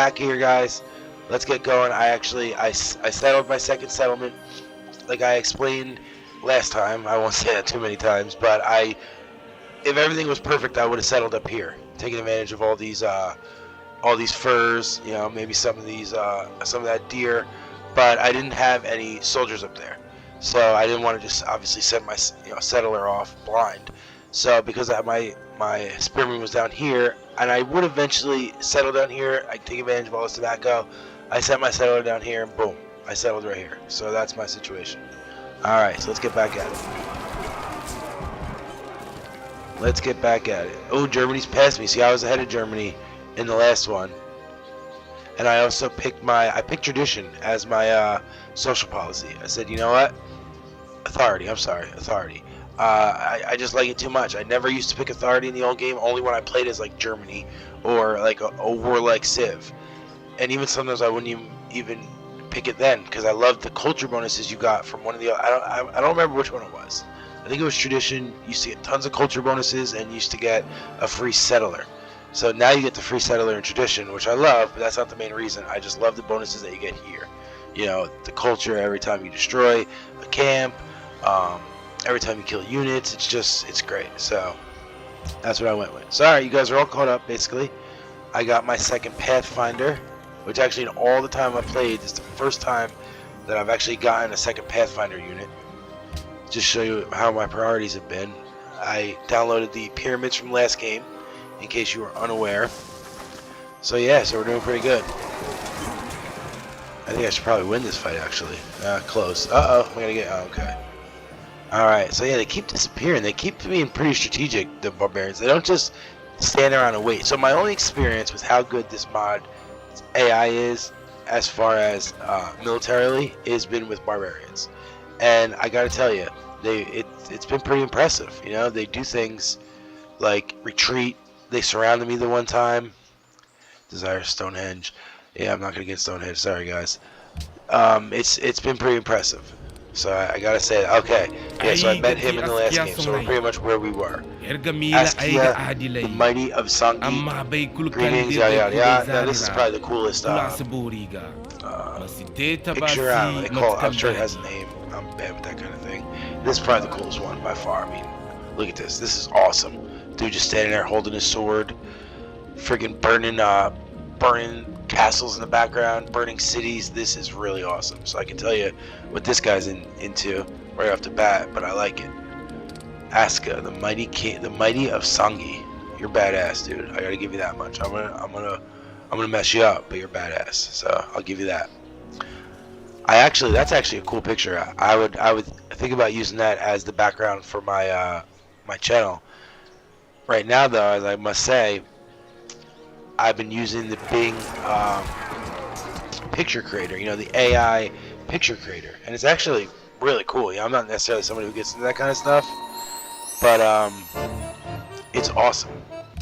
back here, guys. Let's get going. I settled my second settlement, like I explained last time. I won't say that too many times, but if everything was perfect, I would have settled up here, taking advantage of all these furs, you know, maybe some of that deer, but I didn't have any soldiers up there, so I didn't want to just obviously send my settler off blind. So because my spearman was down here, and I would eventually settle down here, I take advantage of all this tobacco. I sent my settler down here, and boom, I settled right here. So that's my situation. All right, so let's get back at it. Let's get back at it. Oh, Germany's passed me. See, I was ahead of Germany in the last one, and I also picked tradition as my social policy. I said, you know what, authority. I just like it too much. I never used to pick authority in the old game, only when I played as like Germany or like a war like Civ, and even sometimes I wouldn't even pick it then because I loved the culture bonuses you got from one of the. I don't remember which one it was. I think it was tradition. You used to get tons of culture bonuses and you used to get a free settler. So now you get the free settler in tradition, which I love, but that's not the main reason. I just love the bonuses that you get here. You know, the culture every time you destroy a camp, every time you kill units. It's great. So that's what I went with. So alright, you guys are all caught up basically. I got my second Pathfinder, which actually in all the time I played, it's the first time that I've actually gotten a second Pathfinder unit. Just show you how my priorities have been. I downloaded the pyramids from last game, in case you were unaware. So yeah, so we're doing pretty good. I think I should probably win this fight actually. Close. Uh-oh, we gotta get, okay. Alright, so yeah, they keep disappearing. They keep being pretty strategic, the barbarians. They don't just stand around and wait. So my only experience with how good this mod AI is, as far as militarily, has been with barbarians. And I gotta tell you, it's been pretty impressive. You know, they do things like retreat. They surrounded me the one time. Desire Stonehenge. Yeah, I'm not gonna get Stonehenge. Sorry, guys. It's been pretty impressive. So I gotta say that. Okay. Yeah, so I met him in the last game. So we're pretty much where we were. Askia, the mighty of Sangi. Greetings, yada yada yada. Now this is probably the coolest picture. I don't know what they call it. I'm sure it has a name. I'm bad with that kind of thing. This is probably the coolest one by far. I mean, look at this. This is awesome. Dude just standing there holding his sword, friggin' burning castles in the background, burning cities. This is really awesome. So I can tell you what this guy's into right off the bat, but I like it. Aska, the mighty king, the mighty of Sangi. You're badass, dude. I gotta give you that much. I'm gonna mess you up, but you're badass. So I'll give you that. That's actually a cool picture. I would think about using that as the background for my my channel. Right now, though, as I must say, I've been using the Bing picture creator, you know, the AI picture creator, and it's actually really cool. You know, I'm not necessarily somebody who gets into that kind of stuff, but it's awesome.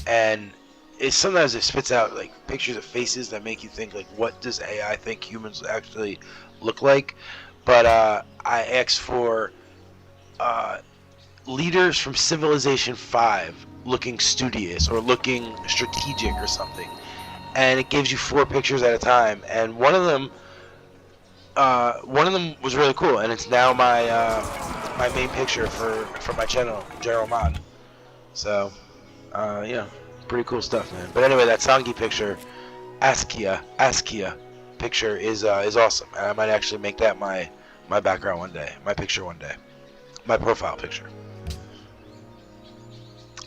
And sometimes it spits out like pictures of faces that make you think like, what does AI think humans actually look like? But I asked for leaders from Civilization 5 looking studious or looking strategic or something, and it gives you 4 pictures at a time, and one of them was really cool, and it's now my my main picture for my channel, General Mod. So yeah, pretty cool stuff, man. But anyway, that Sangi picture, Askia picture is awesome, and I might actually make that my background one day, my picture one day, my profile picture.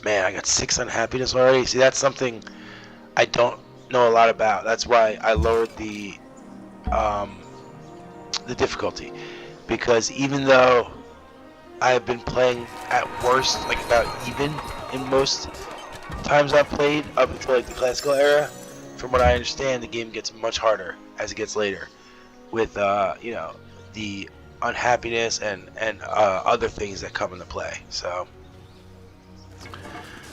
Man, I got 6 unhappiness already. See, that's something I don't know a lot about. That's why I lowered the difficulty, because even though I have been playing at worst like about even in most times I've played up until like the classical era, from what I understand, the game gets much harder as it gets later, with you know, the unhappiness and other things that come into play. So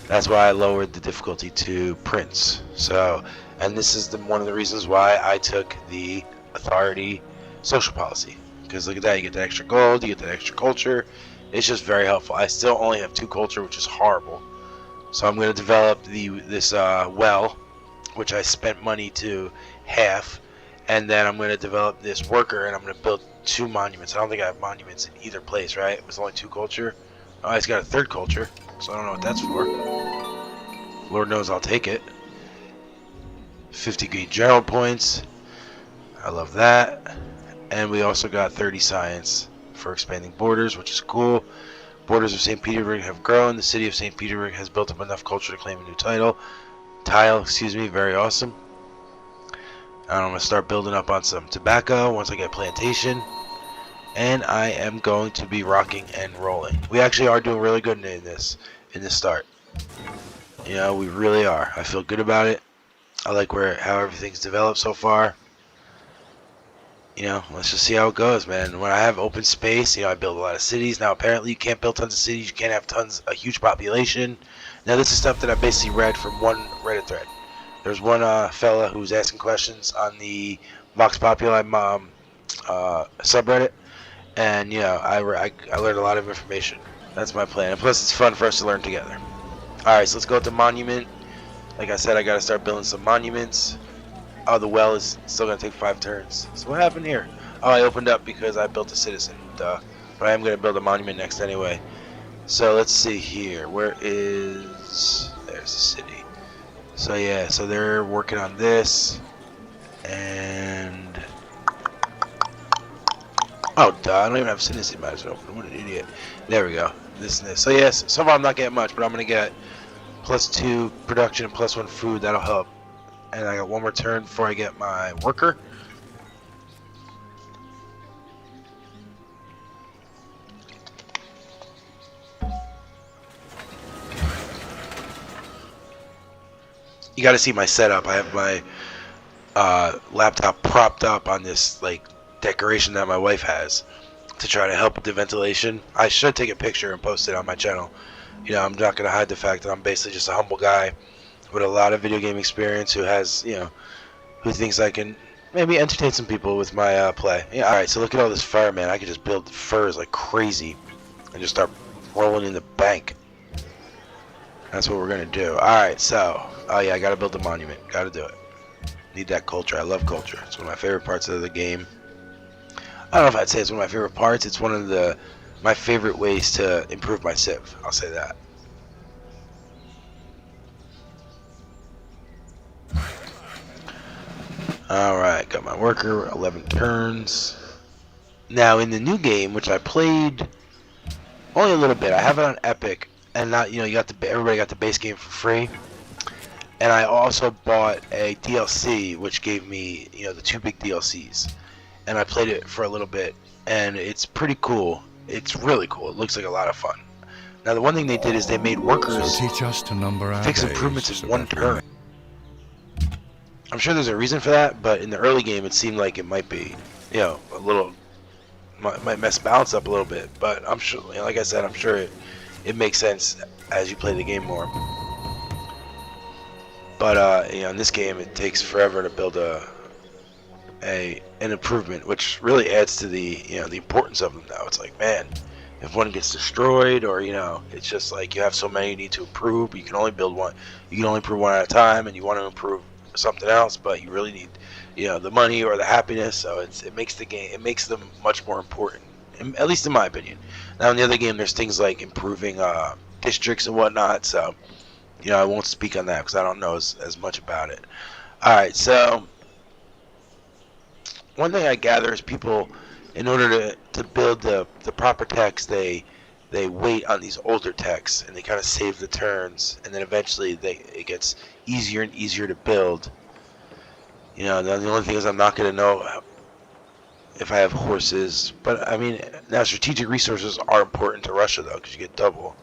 that's why I lowered the difficulty to Prince. So, and this is one of the reasons why I took the authority social policy, because look at that, you get that extra gold, you get that extra culture. It's just very helpful. I still only have 2 culture, which is horrible. So I'm going to develop this well, which I spent money to half, and then I'm going to develop this worker, and I'm going to build 2 monuments. I don't think I have monuments in either place, right? It was only 2 culture. Oh, he's got a 3rd culture, so I don't know what that's for. Lord knows I'll take it. 50 green general points. I love that. And we also got 30 science for expanding borders, which is cool. Borders of St. Petersburg have grown. The city of St. Petersburg has built up enough culture to claim a new tile, excuse me, very awesome. And I'm going to start building up on some tobacco once I get plantation. And I am going to be rocking and rolling. We actually are doing really good in this start. You know, we really are. I feel good about it. I like how everything's developed so far. You know, let's just see how it goes, man. When I have open space, you know, I build a lot of cities. Now, apparently, you can't build tons of cities. You can't have a huge population. Now, this is stuff that I basically read from one Reddit thread. There's one fella who was asking questions on the Vox Populi subreddit, and you know, I learned a lot of information. That's my plan. And plus, it's fun for us to learn together. All right, so let's go to monument. Like I said, I got to start building some monuments. Oh, the well is still going to take 5 turns. So what happened here? Oh, I opened up because I built a citizen. Duh. But I am going to build a monument next anyway. So let's see here. There's the city. So yeah, so they're working on this. And... oh, duh. I don't even have citizen matters open. What an idiot. There we go. This and this. So yes, so far I'm not getting much, but I'm going to get +2 production and +1 food. That'll help. And I got 1 more turn before I get my worker. You got to see my setup. I have my laptop propped up on this like decoration that my wife has to try to help with the ventilation. I should take a picture and post it on my channel. You know, I'm not going to hide the fact that I'm basically just a humble guy with a lot of video game experience who has, you know, who thinks I can maybe entertain some people with my play. Yeah, alright, so look at all this fur, man. I could just build furs like crazy and just start rolling in the bank. That's what we're going to do. Alright, so, oh yeah, I got to build a monument. Got to do it. Need that culture. I love culture. It's one of my favorite parts of the game. I don't know if I'd say it's one of my favorite parts. It's one of my favorite ways to improve my civ. I'll say that. Alright, got my worker, 11 turns. Now, in the new game, which I played only a little bit, I have it on Epic, and not, you know, everybody got the base game for free. And I also bought a DLC, which gave me, you know, the 2 big DLCs. And I played it for a little bit, and it's pretty cool. It's really cool. It looks like a lot of fun. Now, the one thing they did is they made workers teach us to number our fix days, improvements so in 1 that we turn. I'm sure there's a reason for that, but in the early game it seemed like it might be, you know, a little, might mess balance up a little bit. But I'm sure, you know, like I said, I'm sure it makes sense as you play the game more. But you know, in this game it takes forever to build an improvement, which really adds to the, you know, the importance of them now. It's like, man, if one gets destroyed, or, you know, it's just like you have so many you need to improve, but you can only build one. You can only improve one at a time, and you want to improve something else, but you really need, you know, the money or the happiness. So it makes them much more important, at least in my opinion. Now in the other game there's things like improving districts and whatnot, so, you know, I won't speak on that because I don't know as much about it. Alright, so one thing I gather is people, in order to build the proper text, they wait on these older texts, and they kind of save the turns, and then eventually it gets easier and easier to build. You know, the only thing is I'm not going to know if I have horses, but I mean, now strategic resources are important to Russia though, because you get double.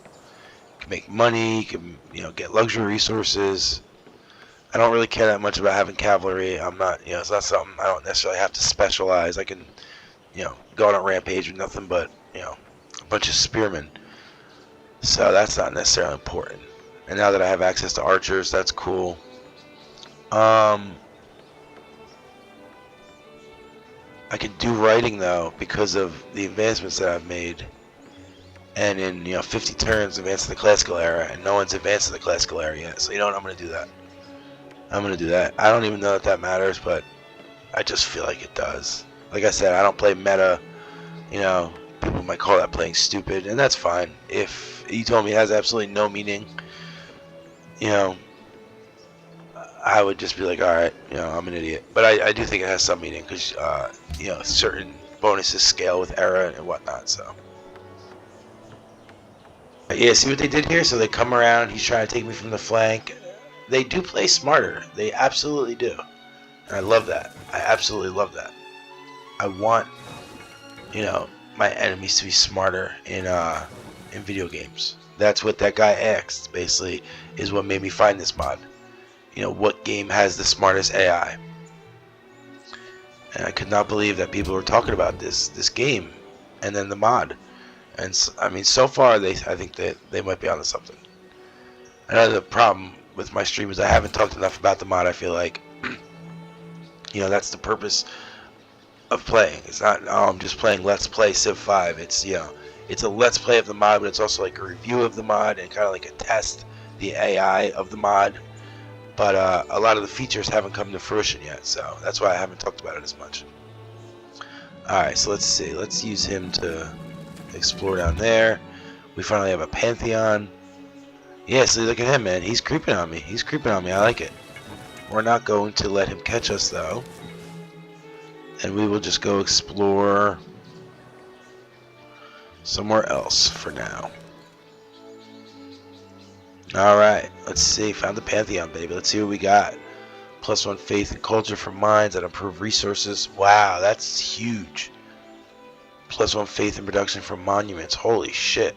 You can make money, you can, you know, get luxury resources. I don't really care that much about having cavalry. I'm not, you know, it's not something I don't necessarily have to specialize. I can, you know, go on a rampage with nothing but, you know, a bunch of spearmen. So that's not necessarily important. And now that I have access to archers, that's cool. I can do writing though because of the advancements that I've made. And in, you know, 50 turns advance to the classical era, and no one's advanced to the classical era yet. So you know what, I'm gonna do that. I'm gonna do that. I don't even know if that matters, but I just feel like it does. Like I said, I don't play meta. You know, people might call that playing stupid, and that's fine. If you told me it has absolutely no meaning, you know, I would just be like, all right, you know, I'm an idiot. But I do think it has some meaning because, you know, certain bonuses scale with era and whatnot. So, yeah, see what they did here? So they come around. He's trying to take me from the flank. They do play smarter. They absolutely do. And I love that. I absolutely love that. I want, you know, my enemies to be smarter in video games. That's what that guy asked, basically, is what made me find this mod. You know, what game has the smartest AI? And I could not believe that people were talking about this game and then the mod. And I mean, so far, I think that they might be onto something. Another problem with my stream is I haven't talked enough about the mod. I feel like, you know, that's the purpose of playing. It's not, oh, I'm just playing Let's Play Civ 5. It's, you know, it's a Let's Play of the mod, but it's also like a review of the mod and kind of like a test the AI of the mod. But a lot of the features haven't come to fruition yet, so that's why I haven't talked about it as much. Alright, so let's see. Let's use him to explore down there. We finally have a Pantheon. Yeah, so look at him, man. He's creeping on me. He's creeping on me. I like it. We're not going to let him catch us, though. And we will just go explore somewhere else for now. Alright, let's see. Found the Pantheon, baby. Let's see what we got. +1 faith and culture for mines that improve resources. Wow, that's huge. +1 faith and production for monuments. Holy shit.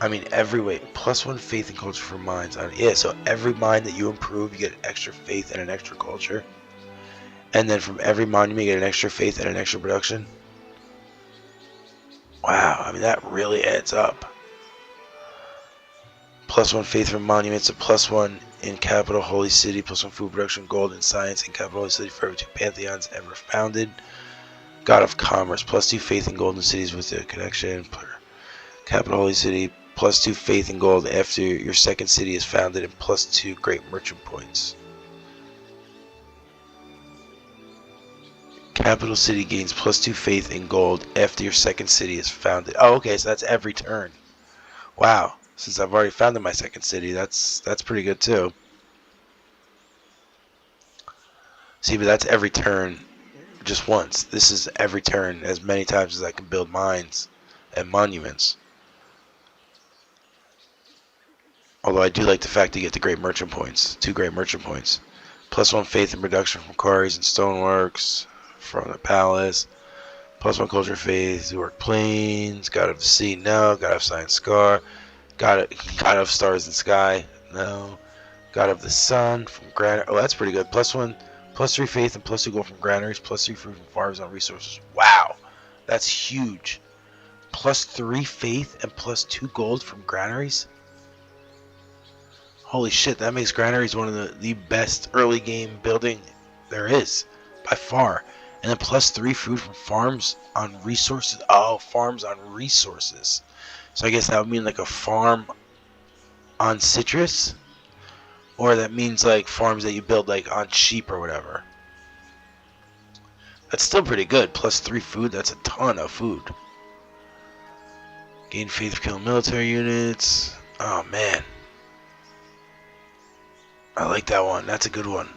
I mean, every way. +1 faith and culture for mines. Yeah, so every mine that you improve, you get an extra faith and an extra culture. And then from every monument, you get an extra faith and an extra production. Wow, I mean, that really adds up. +1 faith from monuments, a +1 in capital holy city, +1 food production, gold and science in capital holy city for every 2 pantheons ever founded. God of commerce, +2 faith in golden cities with the connection. Capital holy city, +2 faith in gold after your second city is founded, and +2 great merchant points. Capital city gains +2 faith in gold after your second city is founded. Oh, okay, so that's every turn. Wow. Since I've already founded my second city, that's pretty good too. See, but that's every turn, just once. This is every turn, as many times as I can build mines and monuments. Although I do like the fact to get the great merchant points, 2 great merchant points. +1 faith in production from quarries and stoneworks from the palace. +1 culture faith, work plains. God of the sea, no. God of science, scar. God of stars and sky, no. God of the sun from granite. Oh, that's pretty good. +1, +3 faith and +2 gold from granaries. +3 fruit from farms on resources. Wow, that's huge. +3 faith and +2 gold from granaries. Holy shit, that makes granaries one of the best early game building there is by far. And then +3 food from farms on resources. Oh, farms on resources. So I guess that would mean like a farm on citrus, or that means like farms that you build like on sheep or whatever. That's still pretty good. +3 food, that's a ton of food. Gain faith of killing military units. Oh man, I like that one. That's a good one.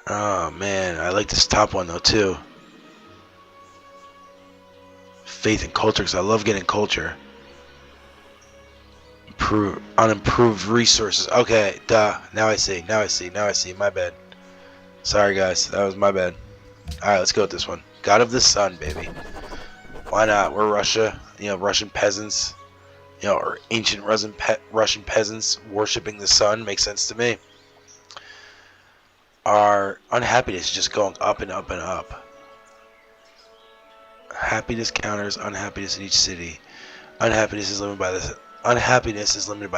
Oh man, I like this top one though too. Faith and culture, because I love getting culture. Unimproved resources. Okay, duh. Now I see. My bad. Sorry guys, that was my bad. Alright, let's go with this one. God of the sun, baby. Why not? We're Russia. You know, Russian peasants. You know, or ancient Russian peasants worshipping the sun. Makes sense to me. Our unhappiness is just going up and up and up. Happiness counters unhappiness in each city. Unhappiness is limited by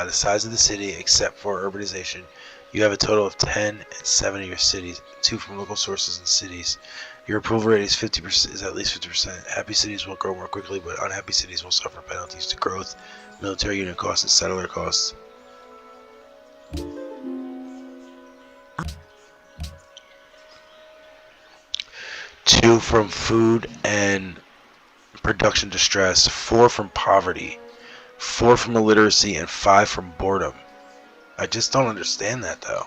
the size of the city, except for urbanization. You have a total of 10 and 7 in your cities, 2 from local sources and cities. Your approval rate is 50%. Is at least 50%. Happy cities will grow more quickly, but unhappy cities will suffer penalties to growth, military unit costs, and settler costs. 2 from food and production distress, 4 from poverty, 4 from illiteracy, and 5 from boredom. I just don't understand that, though.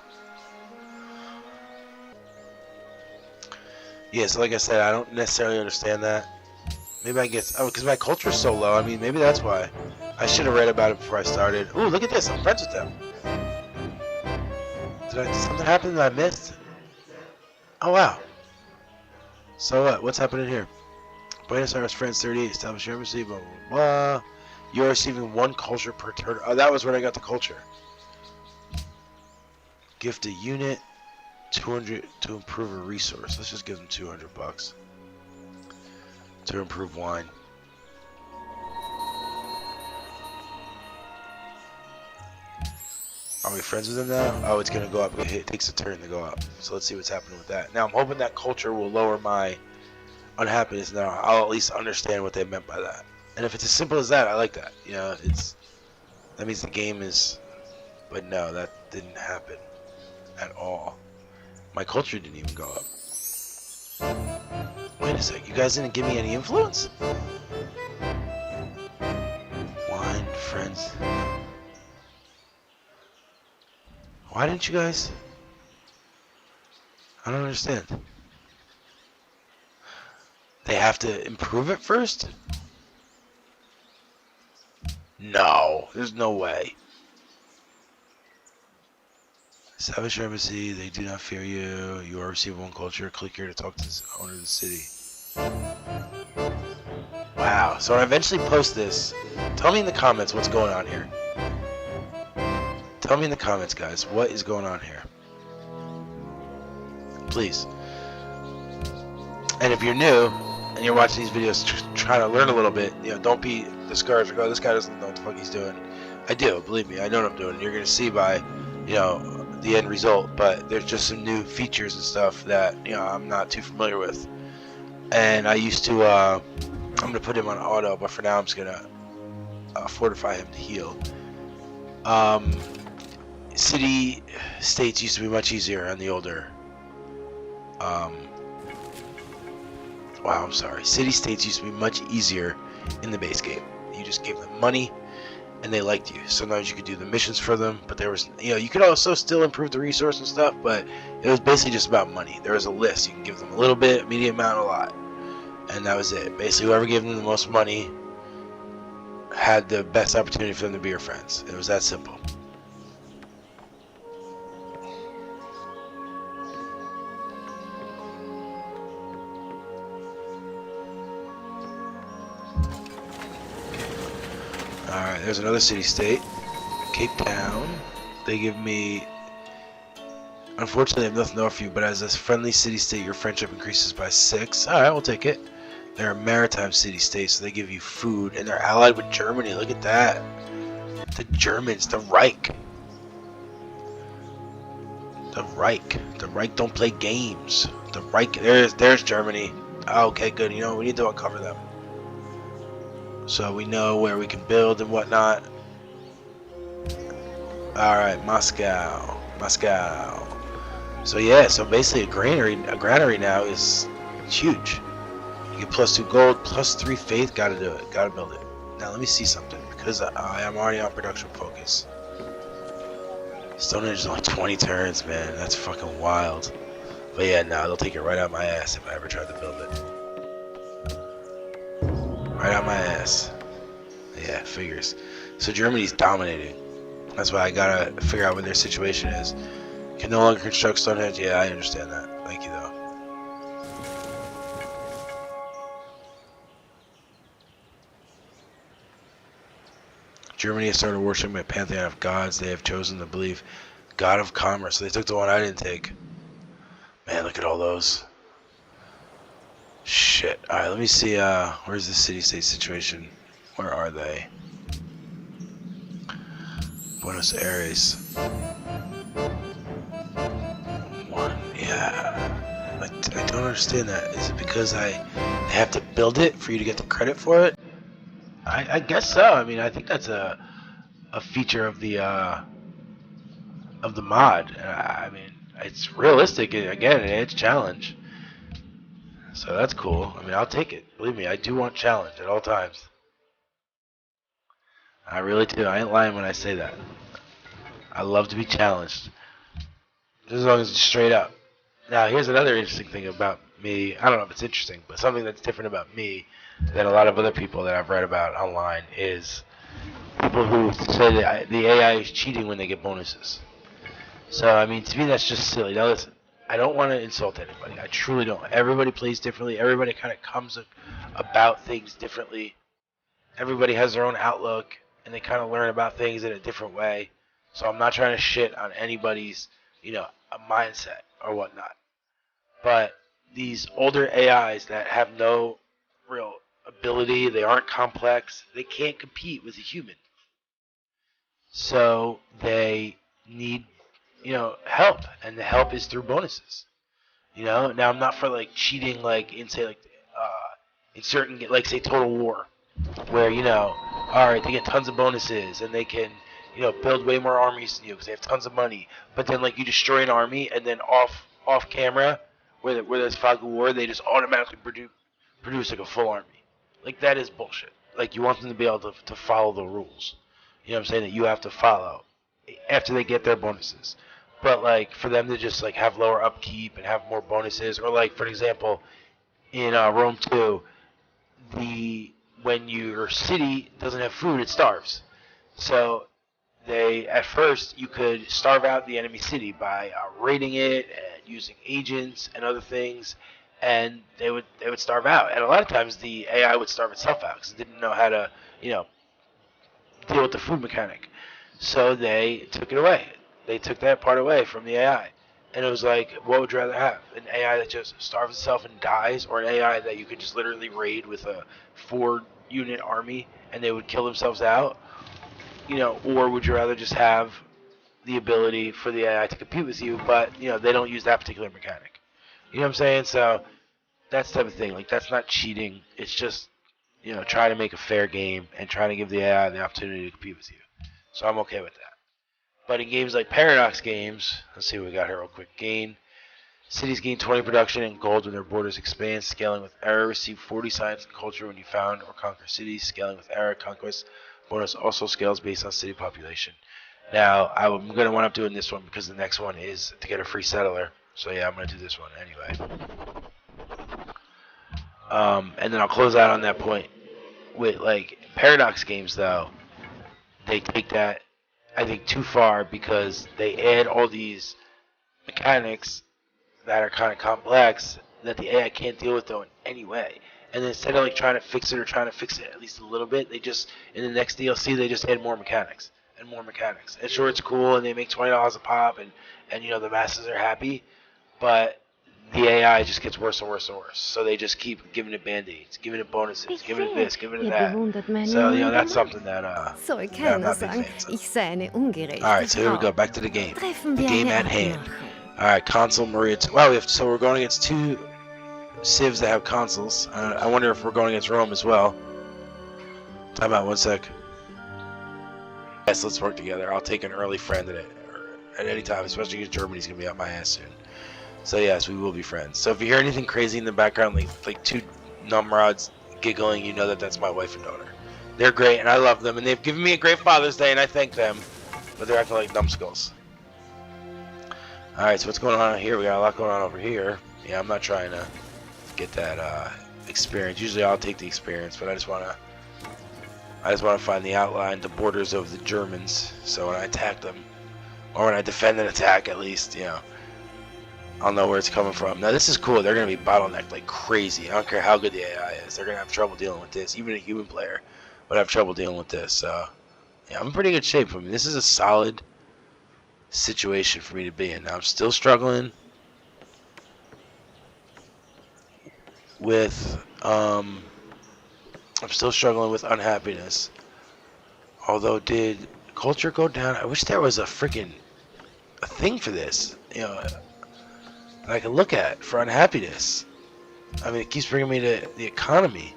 Yeah, so like I said, I don't necessarily understand that. Maybe I guess, because my culture is so low. I mean, maybe that's why. I should have read about it before I started. Ooh, look at this. I'm friends with them. Did something happen that I missed? Oh, wow. So what? What's happening here? Buenos Aires, France 38. Establish your embassy, blah, blah, blah. You're receiving 1 culture per turn. Oh, that was when I got the culture. Gift a unit. 200 to improve a resource. Let's just give them 200 bucks. To improve wine. Are we friends with him now? Oh, it's gonna go up. It takes a turn to go up. So let's see what's happening with that. Now I'm hoping that culture will lower my unhappiness. Now I'll at least understand what they meant by that. And if it's as simple as that, I like that. You know, that means the game is. But no, that didn't happen at all. My culture didn't even go up. Wait a sec, you guys didn't give me any influence? Wine, friends. Why didn't you guys? I don't understand. They have to improve it first? No, there's no way. Establish your embassy. They do not fear you. You are receiving 1 culture. Click here to talk to the owner of the city. Wow. So when I eventually post this, tell me in the comments what's going on here. Tell me in the comments, guys, what is going on here. Please. And if you're new and you're watching these videos trying to learn a little bit, you know, don't be discouraged or go, this guy doesn't know what the fuck he's doing. I do. Believe me. I know what I'm doing. You're going to see by, you know, the end result, but there's just some new features and stuff that, you know, I'm not too familiar with. And I used to I'm gonna put him on auto, but for now I'm just gonna fortify him to heal. City states used to be much easier on the older wow, I'm sorry, city states used to be much easier in the base game. You just gave them money and they liked you. Sometimes you could do the missions for them, but there was, you know, you could also still improve the resource and stuff, but it was basically just about money. There was a list. You can give them a little bit, medium amount, a lot. And that was it. Basically, whoever gave them the most money had the best opportunity for them to be your friends. It was that simple. Alright, there's another city-state. Cape Town. They give me... Unfortunately, I have nothing to offer you, but as a friendly city-state, your friendship increases by 6. Alright, we'll take it. They're a maritime city-state, so they give you food, and they're allied with Germany. Look at that. The Germans, the Reich. The Reich. The Reich don't play games. The Reich, there's Germany. Okay, good. You know, we need to uncover them. So we know where we can build and whatnot. Alright, Moscow. Moscow. So yeah, so basically a granary now is huge. You get +2 gold, +3 faith, gotta do it. Gotta build it. Now let me see something, because I am already on production focus. Stone Age is only 20 turns, man. That's fucking wild. But yeah, no, they'll take it right out my ass if I ever try to build it. Right out my ass. Yeah, figures. So Germany's dominating. That's why I gotta figure out what their situation is. Can no longer construct Stonehenge? Yeah, I understand that. Thank you, though. Germany has started worshiping a pantheon of gods. They have chosen to believe God of Commerce. So they took the one I didn't take. Man, look at all those. Shit. Alright, let me see, where's the city-state situation? Where are they? Buenos Aires. One, yeah. I don't understand that. Is it because they have to build it for you to get the credit for it? I guess so. I mean, I think that's a feature of the mod. I mean, it's realistic. Again, it's challenge. So that's cool. I mean, I'll take it. Believe me, I do want challenge at all times. I really do. I ain't lying when I say that. I love to be challenged. Just as long as it's straight up. Now, here's another interesting thing about me. I don't know if it's interesting, but something that's different about me than a lot of other people that I've read about online is people who say that the AI is cheating when they get bonuses. So, I mean, to me, that's just silly. Now, listen, I don't want to insult anybody. I truly don't. Everybody plays differently. Everybody kind of comes about things differently. Everybody has their own outlook, and they kind of learn about things in a different way. So I'm not trying to shit on anybody's, a mindset or whatnot. But these older AIs that have no real ability, they aren't complex, they can't compete with a human. So they need, help, and the help is through bonuses. Now I'm not for like cheating, like in say like in certain like say Total War, where all right, they get tons of bonuses and they can build way more armies than you because they have tons of money. But then like you destroy an army and then off camera, where there's fog of war, they just automatically produce like a full army. Like that is bullshit. Like you want them to be able to follow the rules. You know what I'm saying, that you have to follow after they get their bonuses. But like for them to just like have lower upkeep and have more bonuses, or like for example, in Rome 2, when your city doesn't have food, it starves. So at first you could starve out the enemy city by raiding it and using agents and other things, and they would starve out. And a lot of times the AI would starve itself out because it didn't know how to deal with the food mechanic. So they took it away. They took that part away from the AI. And it was like, what would you rather have? An AI that just starves itself and dies, or an AI that you could just literally raid with a 4-unit army and they would kill themselves out? Or would you rather just have the ability for the AI to compete with you, but, they don't use that particular mechanic? You know what I'm saying? So that's the type of thing. Like, that's not cheating. It's just, trying to make a fair game and trying to give the AI the opportunity to compete with you. So I'm okay with that. But in games like Paradox games, let's see what we got here real quick. Cities gain 20 production and gold when their borders expand. Scaling with error. Receive 40 science and culture when you found or conquer cities. Scaling with error. Conquest bonus also scales based on city population. Now, I'm going to wind up doing this one because the next one is to get a free settler. So yeah, I'm going to do this one anyway. And then I'll close out on that point with like Paradox games though. They take that, I think, too far because they add all these mechanics that are kind of complex that the AI can't deal with though in any way. And then instead of like trying to fix it at least a little bit, they just in the next DLC they just add more mechanics and more mechanics. And sure, it's cool and they make $20 a pop and the masses are happy, but the AI just gets worse and worse and worse. So they just keep giving it band-aids, giving it bonuses, giving it this, giving it that. So, that's something that I'm not big fans of. Alright, so here we go, back to the game. The game at hand. Alright, console Maria. Wow, so we're going against 2 civs that have consoles. I wonder if we're going against Rome as well. Time out, 1 sec. Yes, let's work together. I'll take an early friend at any time, especially because Germany's going to be out my ass soon. So yes, we will be friends. So if you hear anything crazy in the background, like 2 numrods giggling, that's my wife and daughter. They're great, and I love them, and they've given me a great Father's Day, and I thank them. But they're acting like numbskulls. All right, so what's going on here? We got a lot going on over here. Yeah, I'm not trying to get that experience. Usually I'll take the experience, but I just want to find the outline, the borders of the Germans. So when I attack them, or when I defend an attack, at least, I'll know where it's coming from. Now this is cool. They're going to be bottlenecked like crazy. I don't care how good the AI is. They're going to have trouble dealing with this. Even a human player would have trouble dealing with this. So yeah, I'm in pretty good shape. I mean, this is a solid situation for me to be in. Now I'm still struggling with unhappiness. Although, did culture go down? I wish there was a thing for this. That I can look at for unhappiness. I mean, it keeps bringing me to the economy.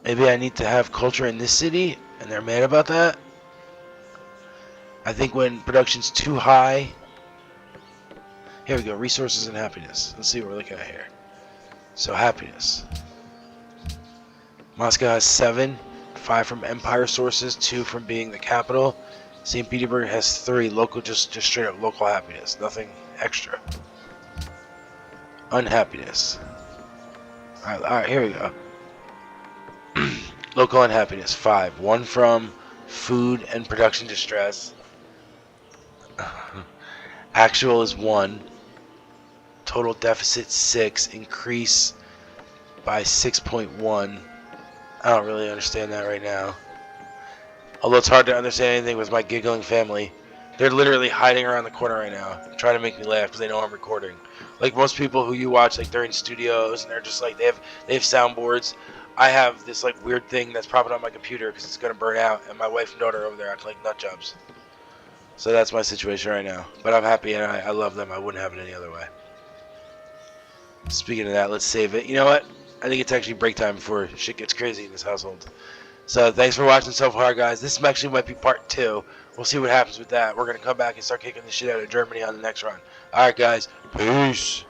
Maybe I need to have culture in this city, and they're mad about that. I think when production's too high, Here we go, resources and happiness. Let's see what we're looking at here. So happiness. Moscow has 7, 5 from empire sources, 2 from being the capital. St. Petersburg has 3, local, just straight up local happiness, nothing extra. Unhappiness. Alright, here we go. Local unhappiness, 5. 1 from food and production distress. Actual is 1. Total deficit 6. Increase by 6.1. I don't really understand that right now. Although it's hard to understand anything with my giggling family. They're literally hiding around the corner right now, trying to make me laugh because they know I'm recording. Like most people who you watch, like they're in studios and they're just like they have soundboards. I have this like weird thing that's propping up my computer because it's gonna burn out, and my wife and daughter are over there acting like nut jobs. So that's my situation right now. But I'm happy and I love them. I wouldn't have it any other way. Speaking of that, let's save it. You know what? I think it's actually break time before shit gets crazy in this household. So thanks for watching so far, guys. This actually might be part 2. We'll see what happens with that. We're going to come back and start kicking the shit out of Germany on the next run. Alright, guys. Peace.